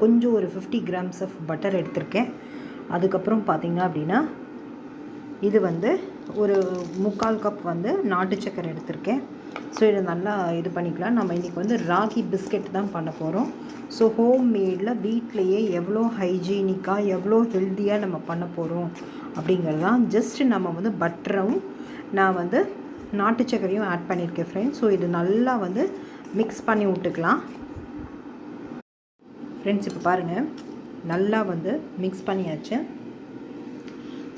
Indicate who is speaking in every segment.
Speaker 1: கொஞ்சம் ஒரு 50 grams of butter எடுத்திருக்கேன். அதுக்கப்புறம் பார்த்திங்க அப்படின்னா இது வந்து ஒரு 3/4 கப் வந்து நாட்டு சக்கரை எடுத்திருக்கேன். ஸோ இதை நல்லா இது பண்ணிக்கலாம். நம்ம இன்றைக்கி வந்து ராகி பிஸ்கெட் தான் பண்ண போகிறோம். ஸோ ஹோம் மேடில் வீட்டிலையே எவ்வளோ ஹைஜீனிக்காக எவ்வளோ ஹெல்த்தியாக நம்ம பண்ண போகிறோம் அப்படிங்கிறது தான். ஜஸ்ட்டு நம்ம வந்து பட்டரும் நான் வந்து நாட்டு சக்கரையும் ஆட் பண்ணியிருக்கேன் ஃப்ரெண்ட்ஸ். ஸோ இது நல்லா வந்து மிக்ஸ் பண்ணி விட்டுக்கலாம் ஃப்ரெண்ட்ஸ். இப்போ பாருங்கள், நல்லா வந்து மிக்ஸ் பண்ணியாச்சு.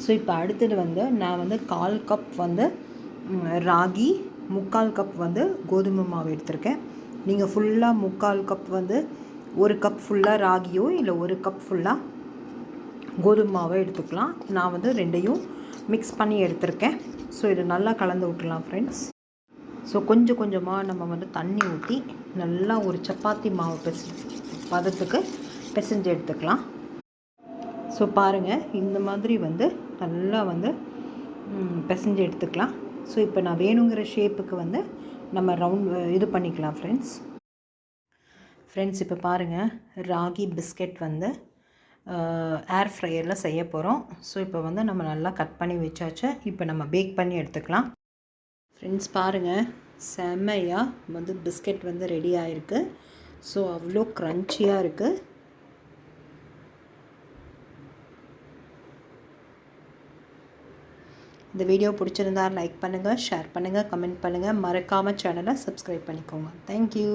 Speaker 1: ஸோ இப்போ அடுத்தது வந்து நான் வந்து 1/4 கப் வந்து ராகி, 3/4 கப் வந்து கோதுமை மாவு எடுத்திருக்கேன். நீங்கள் ஃபுல்லாக 3/4 கப் வந்து 1 கப் ஃபுல்லாக ராகியோ இல்லை 1 கப் ஃபுல்லாக கோதுமை மாவை எடுத்துக்கலாம். நான் வந்து ரெண்டையும் மிக்ஸ் பண்ணி எடுத்திருக்கேன். ஸோ இதை நல்லா கலந்து விட்டுலாம் ஃப்ரெண்ட்ஸ். ஸோ கொஞ்சம் கொஞ்சமாக நம்ம வந்து தண்ணி ஊற்றி நல்லா ஒரு சப்பாத்தி மாவு பதத்துக்கு பிசைஞ்சு எடுத்துக்கலாம். ஸோ பாருங்கள், இந்த மாதிரி வந்து நல்லா வந்து பிசைஞ்சு எடுத்துக்கலாம். ஸோ இப்போ நான் வேணுங்கிற ஷேப்புக்கு வந்து நம்ம ரவுண்ட் இது பண்ணிக்கலாம் ஃப்ரெண்ட்ஸ். இப்போ பாருங்கள், ராகி பிஸ்கெட் வந்து ஏர் ஃப்ரையரில் செய்ய போகிறோம். ஸோ இப்போ வந்து நம்ம நல்லா கட் பண்ணி வச்சாச்சு. இப்போ நம்ம பேக் பண்ணி எடுத்துக்கலாம் ஃப்ரெண்ட்ஸ். பாருங்கள், செம்மையாக வந்து பிஸ்கெட் வந்து ரெடி ஆகிருக்கு. ஸோ அவ்வளோ க்ரன்ச்சியாக இருக்குது. இந்த வீடியோ பிடிச்சிருந்தா லைக் பண்ணுங்கள், ஷேர் பண்ணுங்கள், கமெண்ட் பண்ணுங்கள். மறக்காமல் சேனலை சப்ஸ்கிரைப் பண்ணிக்கோங்க. தேங்க்யூ.